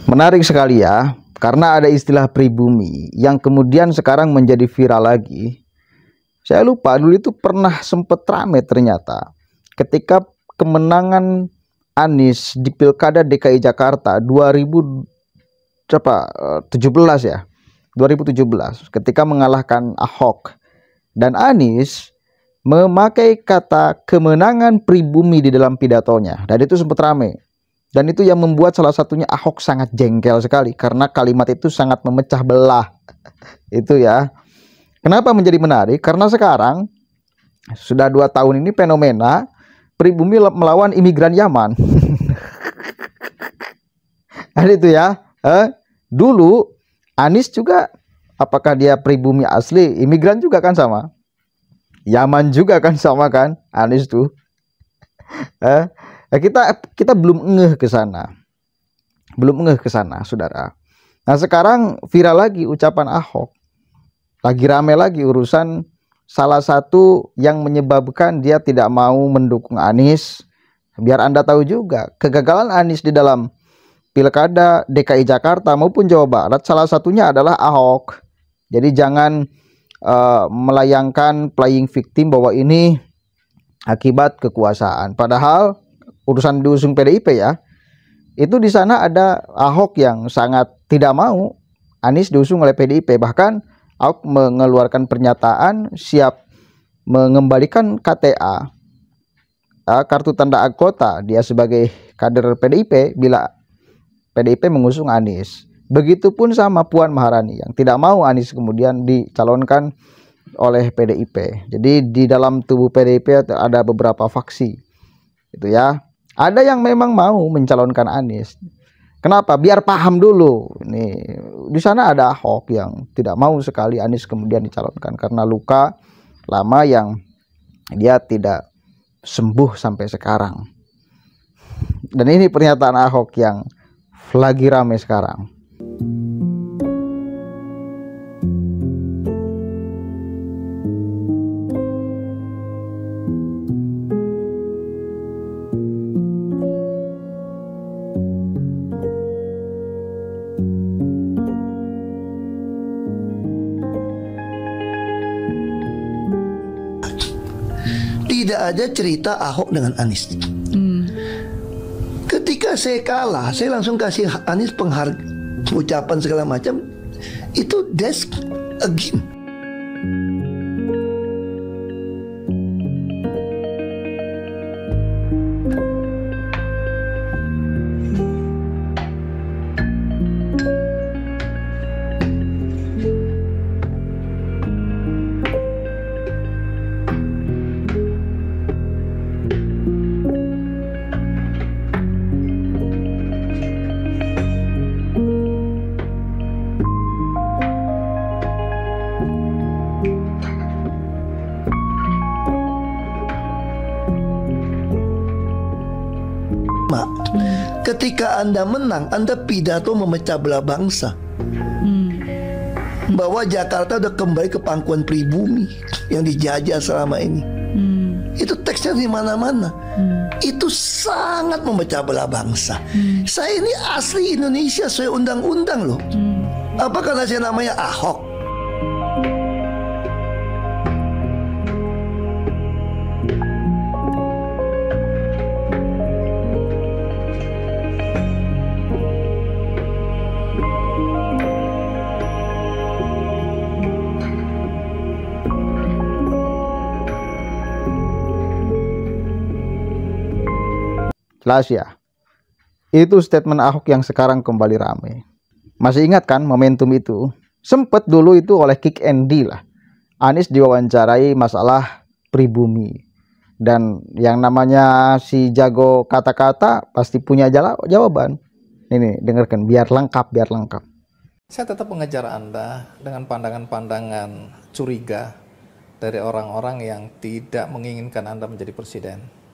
Menarik sekali ya, karena ada istilah pribumi yang kemudian sekarang menjadi viral lagi. Saya lupa dulu itu pernah sempet rame ternyata ketika kemenangan Anies di Pilkada DKI Jakarta 2017 ya. 2017 ketika mengalahkan Ahok, dan Anies memakai kata kemenangan pribumi di dalam pidatonya, dan itu sempat rame. Dan itu yang membuat salah satunya Ahok sangat jengkel sekali karena kalimat itu sangat memecah belah. Itu ya. Kenapa menjadi menarik? Karena sekarang sudah 2 tahun ini fenomena pribumi melawan imigran Yaman. Ada itu ya. Dulu Anies juga, apakah dia pribumi asli? Imigran juga kan sama. Yaman juga kan sama kan Anies tuh. Kita belum ngeh ke sana. Belum ngeh ke sana, Saudara. Nah, sekarang viral lagi ucapan Ahok. Lagi rame lagi urusan salah satu yang menyebabkan dia tidak mau mendukung Anies. Biar Anda tahu juga, kegagalan Anies di dalam Pilkada DKI Jakarta maupun Jawa Barat salah satunya adalah Ahok. Jadi jangan melayangkan playing victim bahwa ini akibat kekuasaan. Padahal urusan diusung PDIP ya, itu di sana ada Ahok yang sangat tidak mau Anies diusung oleh PDIP. Bahkan Ahok mengeluarkan pernyataan siap mengembalikan KTA, kartu tanda anggota dia sebagai kader PDIP bila PDIP mengusung Anies. Begitupun sama Puan Maharani yang tidak mau Anies kemudian dicalonkan oleh PDIP. Jadi di dalam tubuh PDIP ada beberapa faksi. Itu ya. Ada yang memang mau mencalonkan Anies. Kenapa? Biar paham dulu. Nih, di sana ada Ahok yang tidak mau sekali Anies kemudian dicalonkan karena luka lama yang dia tidak sembuh sampai sekarang. Dan ini pernyataan Ahok yang lagi rame sekarang. Tidak ada cerita Ahok dengan Anies. Ketika saya kalah, saya langsung kasih Anies ucapan segala macam. Itu that's a game. Ketika Anda menang, Anda pidato memecah belah bangsa. Bahwa Jakarta udah kembali ke pangkuan pribumi yang dijajah selama ini. Itu teksnya di mana-mana. Itu sangat memecah belah bangsa. Saya ini asli Indonesia sesuai undang-undang loh. Apa karena saya namanya Ahok? Jelas ya. Itu statement Ahok yang sekarang kembali ramai. Masih ingat kan momentum itu? Sempet dulu itu oleh Kick Andy lah. Anies diwawancarai masalah pribumi. Dan yang namanya si jago kata-kata pasti punya jawaban. Ini dengarkan biar lengkap, biar lengkap. Saya tetap mengejar Anda dengan pandangan-pandangan curiga dari orang-orang yang tidak menginginkan Anda menjadi presiden.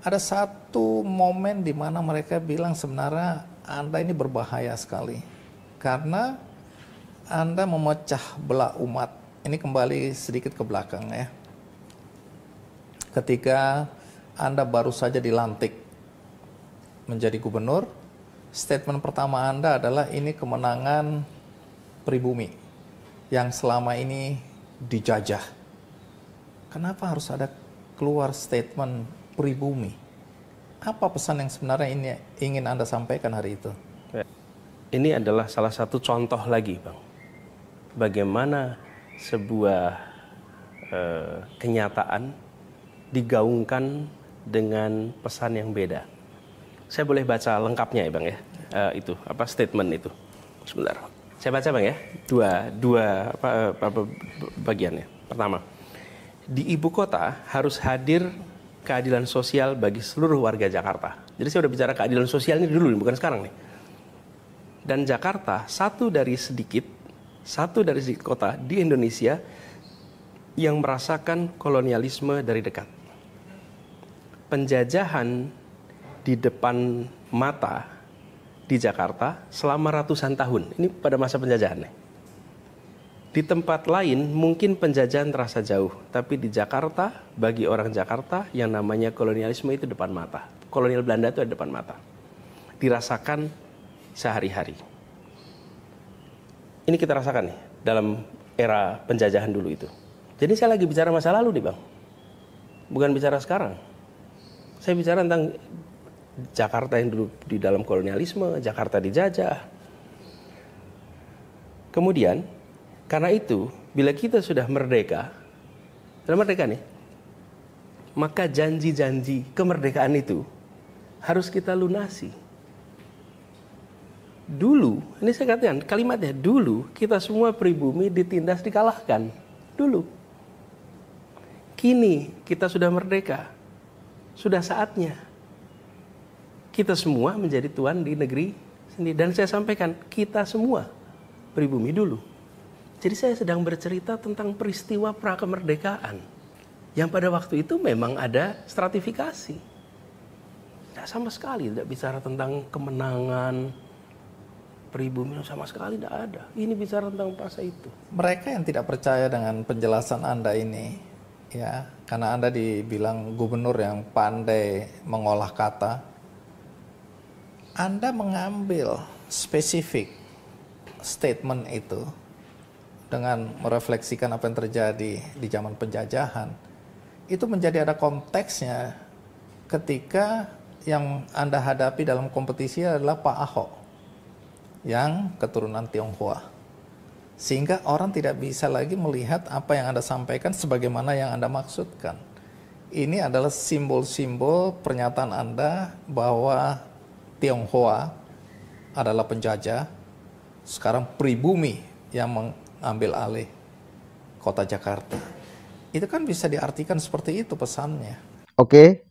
Ada satu momen di mana mereka bilang sebenarnya Anda ini berbahaya sekali. Karena Anda memecah belah umat. Ini kembali sedikit ke belakang ya. Ketika Anda baru saja dilantik menjadi gubernur, Statement pertama Anda adalah ini kemenangan pribumi yang selama ini dijajah. Kenapa harus ada keluar statement pribumi? Apa pesan yang sebenarnya ini ingin Anda sampaikan hari itu? Ini adalah salah satu contoh lagi, Bang. Bagaimana sebuah kenyataan digaungkan dengan pesan yang beda. Saya boleh baca lengkapnya ya, Bang ya. Itu apa statement itu. Sebentar. Saya baca, Bang ya. Dua bagiannya. Pertama, di ibu kota harus hadir keadilan sosial bagi seluruh warga Jakarta. Jadi saya udah bicara keadilan sosial ini dulu, bukan sekarang nih. Dan Jakarta satu dari sedikit kota di Indonesia yang merasakan kolonialisme dari dekat. Penjajahan di depan mata di Jakarta selama ratusan tahun. Ini pada masa penjajahan nih. Di tempat lain mungkin penjajahan terasa jauh, tapi di Jakarta, bagi orang Jakarta yang namanya kolonialisme itu depan mata. Kolonial Belanda itu ada depan mata. Dirasakan sehari-hari. Ini kita rasakan nih dalam era penjajahan dulu itu. Jadi saya lagi bicara masa lalu nih, Bang. Bukan bicara sekarang. Saya bicara tentang Jakarta yang dulu di dalam kolonialisme, Jakarta dijajah. Kemudian, karena itu, bila kita sudah merdeka nih, maka janji-janji kemerdekaan itu harus kita lunasi. Dulu, ini saya katakan kalimatnya, dulu kita semua pribumi ditindas dikalahkan. Dulu. Kini kita sudah merdeka. Sudah saatnya kita semua menjadi tuan di negeri sendiri. Dan saya sampaikan, kita semua pribumi dulu. Jadi saya sedang bercerita tentang peristiwa prakemerdekaan. Yang pada waktu itu memang ada stratifikasi. Tidak sama sekali, tidak bicara tentang kemenangan pribumi, sama sekali tidak ada. Ini bicara tentang masa itu. Mereka yang tidak percaya dengan penjelasan Anda ini, ya, karena Anda dibilang gubernur yang pandai mengolah kata, Anda mengambil spesifik statement itu dengan merefleksikan apa yang terjadi di zaman penjajahan, itu menjadi ada konteksnya ketika yang Anda hadapi dalam kompetisi adalah Pak Ahok yang keturunan Tionghoa. Sehingga orang tidak bisa lagi melihat apa yang Anda sampaikan sebagaimana yang Anda maksudkan. Ini adalah simbol-simbol pernyataan Anda bahwa Tionghoa adalah penjajah, sekarang pribumi yang mengambil alih kota Jakarta. Itu kan bisa diartikan seperti itu pesannya. Oke.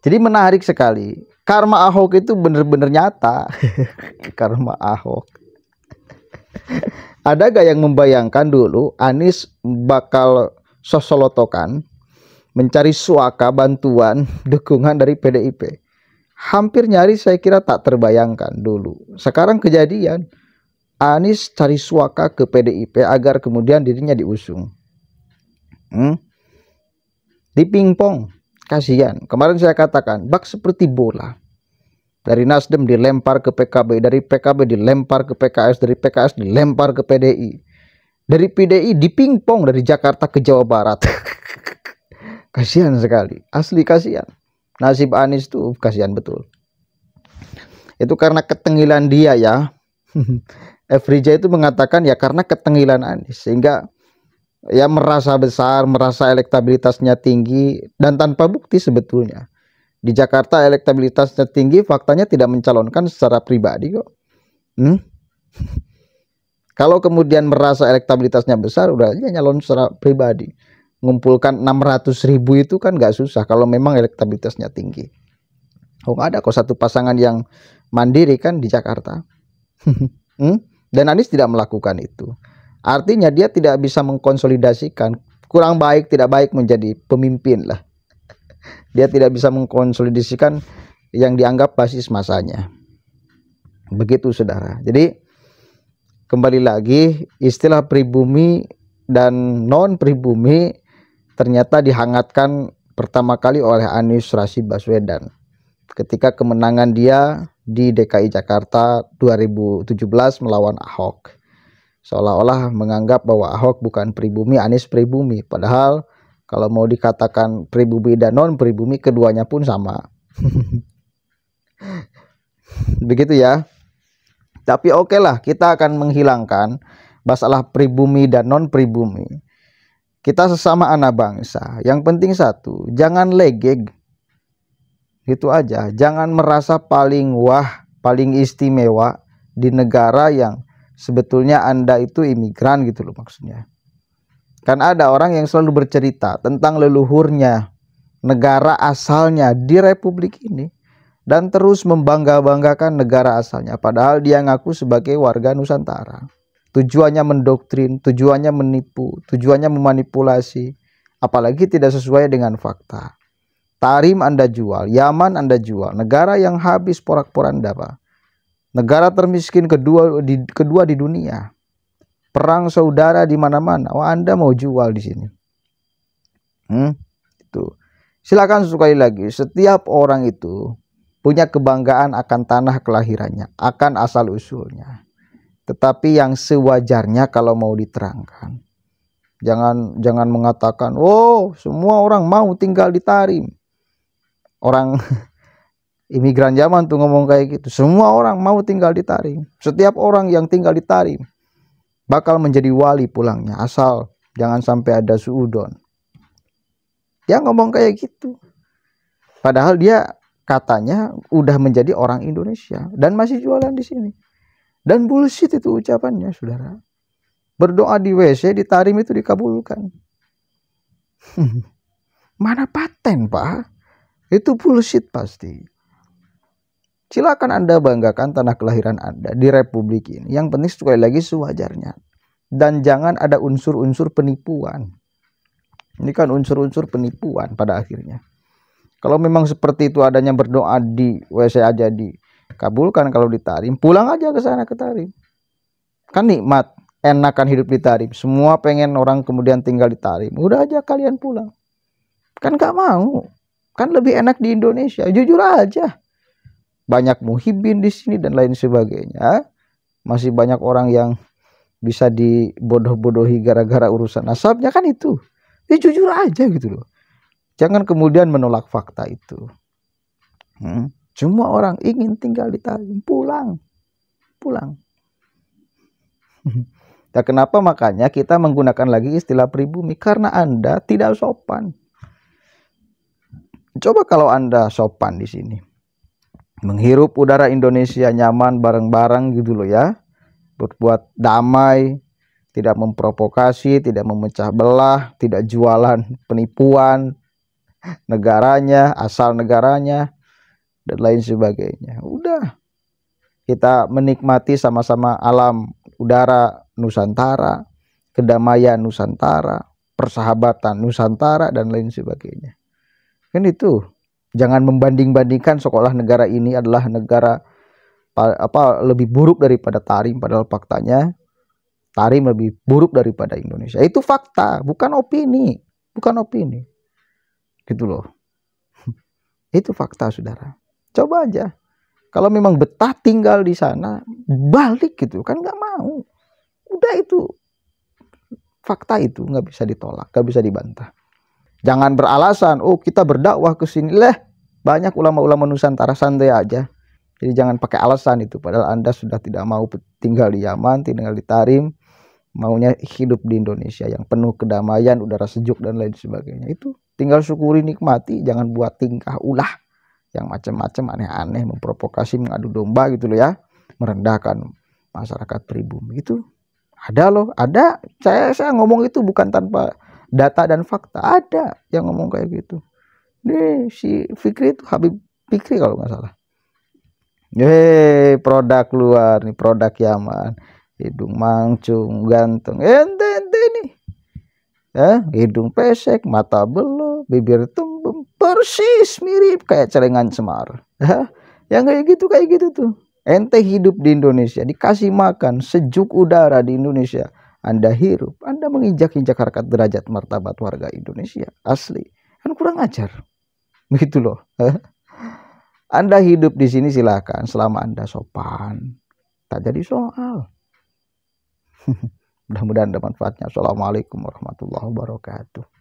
Jadi menarik sekali. Karma Ahok itu benar-benar nyata. Karma Ahok. Ada gak yang membayangkan dulu Anies bakal sosolotokan mencari suaka bantuan dukungan dari PDIP? Hampir nyaris saya kira tak terbayangkan dulu. Sekarang kejadian, Anies cari suaka ke PDIP agar kemudian dirinya diusung. Di pingpong, kasihan. Kemarin saya katakan, bak seperti bola. Dari Nasdem dilempar ke PKB, dari PKB dilempar ke PKS, dari PKS dilempar ke PDI. Dari PDI dipingpong dari Jakarta ke Jawa Barat. Kasihan sekali, asli kasihan. Nasib Anies tuh kasihan betul. Itu karena ketengilan dia ya. Efrija itu mengatakan ya karena ketengilan Anies. Sehingga ya merasa besar, merasa elektabilitasnya tinggi. Dan tanpa bukti sebetulnya. Di Jakarta elektabilitasnya tinggi, faktanya tidak mencalonkan secara pribadi kok. Kalau kemudian merasa elektabilitasnya besar, udah aja nyalon secara pribadi. Ngumpulkan 600.000 itu kan gak susah kalau memang elektabilitasnya tinggi. Oh ada kok satu pasangan yang mandiri kan di Jakarta. Dan Anies tidak melakukan itu. Artinya dia tidak bisa mengkonsolidasikan, kurang baik, tidak baik menjadi pemimpin lah. Dia tidak bisa mengkonsolidasikan yang dianggap basis masanya. Begitu saudara. Jadi kembali lagi istilah pribumi dan non pribumi ternyata dihangatkan pertama kali oleh Anies Rashid Baswedan ketika kemenangan dia di DKI Jakarta 2017 melawan Ahok. Seolah-olah menganggap bahwa Ahok bukan pribumi, Anies pribumi. Padahal kalau mau dikatakan pribumi dan non pribumi, keduanya pun sama. Begitu ya. Tapi oke lah, kita akan menghilangkan masalah pribumi dan non pribumi. Kita sesama anak bangsa. Yang penting satu, jangan legeg. Itu aja. Jangan merasa paling wah, paling istimewa di negara yang sebetulnya Anda itu imigran gitu loh maksudnya. Kan ada orang yang selalu bercerita tentang leluhurnya, negara asalnya di republik ini, dan terus membangga-banggakan negara asalnya. Padahal dia ngaku sebagai warga Nusantara. Tujuannya mendoktrin, tujuannya menipu, tujuannya memanipulasi. Apalagi tidak sesuai dengan fakta. Tarim Anda jual, Yaman Anda jual, negara yang habis porak-poranda Pak. Negara termiskin kedua di dunia. Perang saudara di mana-mana. Oh, Anda mau jual di sini. Itu. Silakan sekali lagi, setiap orang itu punya kebanggaan akan tanah kelahirannya, akan asal usulnya. Tetapi yang sewajarnya kalau mau diterangkan. Jangan mengatakan, "Oh, semua orang mau tinggal di Tarim." Orang imigran zaman tuh ngomong kayak gitu. Semua orang mau tinggal di Tarim. Setiap orang yang tinggal di Tarim bakal menjadi wali pulangnya, asal jangan sampai ada suudon. Dia ngomong kayak gitu. Padahal dia katanya udah menjadi orang Indonesia dan masih jualan di sini. Dan bullshit itu ucapannya, saudara. Berdoa di WC di Tarim itu dikabulkan. Mana paten, Pak? Itu bullshit pasti. Silakan Anda banggakan tanah kelahiran Anda di republik ini. Yang penting sekali lagi sewajarnya. Dan jangan ada unsur-unsur penipuan. Ini kan unsur-unsur penipuan pada akhirnya. Kalau memang seperti itu adanya berdoa di WC aja dikabulkan, kalau di Tarim, pulang aja ke sana ke Tarim. Kan nikmat, enakan hidup di Tarim. Semua pengen orang kemudian tinggal di Tarim. Udah aja kalian pulang. Kan gak mau. Kan lebih enak di Indonesia. Jujur aja. Banyak muhibin di sini dan lain sebagainya. Masih banyak orang yang bisa dibodoh-bodohi gara-gara urusan nasabnya, kan itu. Ya jujur aja gitu loh. Jangan kemudian menolak fakta itu. Semua orang ingin tinggal di Tarim. Pulang. Nah, kenapa makanya kita menggunakan lagi istilah pribumi? Karena Anda tidak sopan. Coba kalau Anda sopan di sini. Menghirup udara Indonesia nyaman bareng-bareng gitu loh ya. Berbuat damai, tidak memprovokasi, tidak memecah belah, tidak jualan penipuan negaranya, asal negaranya, dan lain sebagainya. Udah. Kita menikmati sama-sama alam udara Nusantara, kedamaian Nusantara, persahabatan Nusantara, dan lain sebagainya. Kan itu. Jangan membanding-bandingkan seolah negara ini adalah negara lebih buruk daripada Tarim, padahal faktanya Tarim lebih buruk daripada Indonesia. Itu fakta, bukan opini. Gitu loh. Itu fakta, saudara. Coba aja. Kalau memang betah tinggal di sana, balik gitu. Kan nggak mau. Udah itu. Fakta itu nggak bisa ditolak, nggak bisa dibantah. Jangan beralasan, oh kita berdakwah ke sini. Banyak ulama-ulama Nusantara, santai aja. Jadi jangan pakai alasan itu. Padahal Anda sudah tidak mau tinggal di Yaman, tinggal di Tarim. Maunya hidup di Indonesia yang penuh kedamaian, udara sejuk, dan lain sebagainya. Itu tinggal syukuri, nikmati. Jangan buat tingkah ulah yang macam-macam, aneh-aneh, memprovokasi, mengadu domba gitu loh ya. Merendahkan masyarakat pribumi. Itu ada loh, ada. Saya ngomong itu bukan tanpa data dan fakta. Ada yang ngomong kayak gitu. Nih si Fikri itu, Habib Fikri kalau nggak salah. Produk luar nih, produk Yaman. Hidung mancung, ganteng. Ente nih. Hidung pesek, mata belo, bibir tembem. Persis mirip kayak celengan Semar. Yang kayak gitu tuh. Ente hidup di Indonesia, dikasih makan, sejuk udara di Indonesia. Anda hirup, Anda menginjak-injak harkat derajat martabat warga Indonesia. Asli. Kan kurang ajar. Begitu loh. Anda hidup di sini silakan selama Anda sopan. Tak jadi soal. Mudah-mudahan ada manfaatnya. Assalamualaikum warahmatullahi wabarakatuh.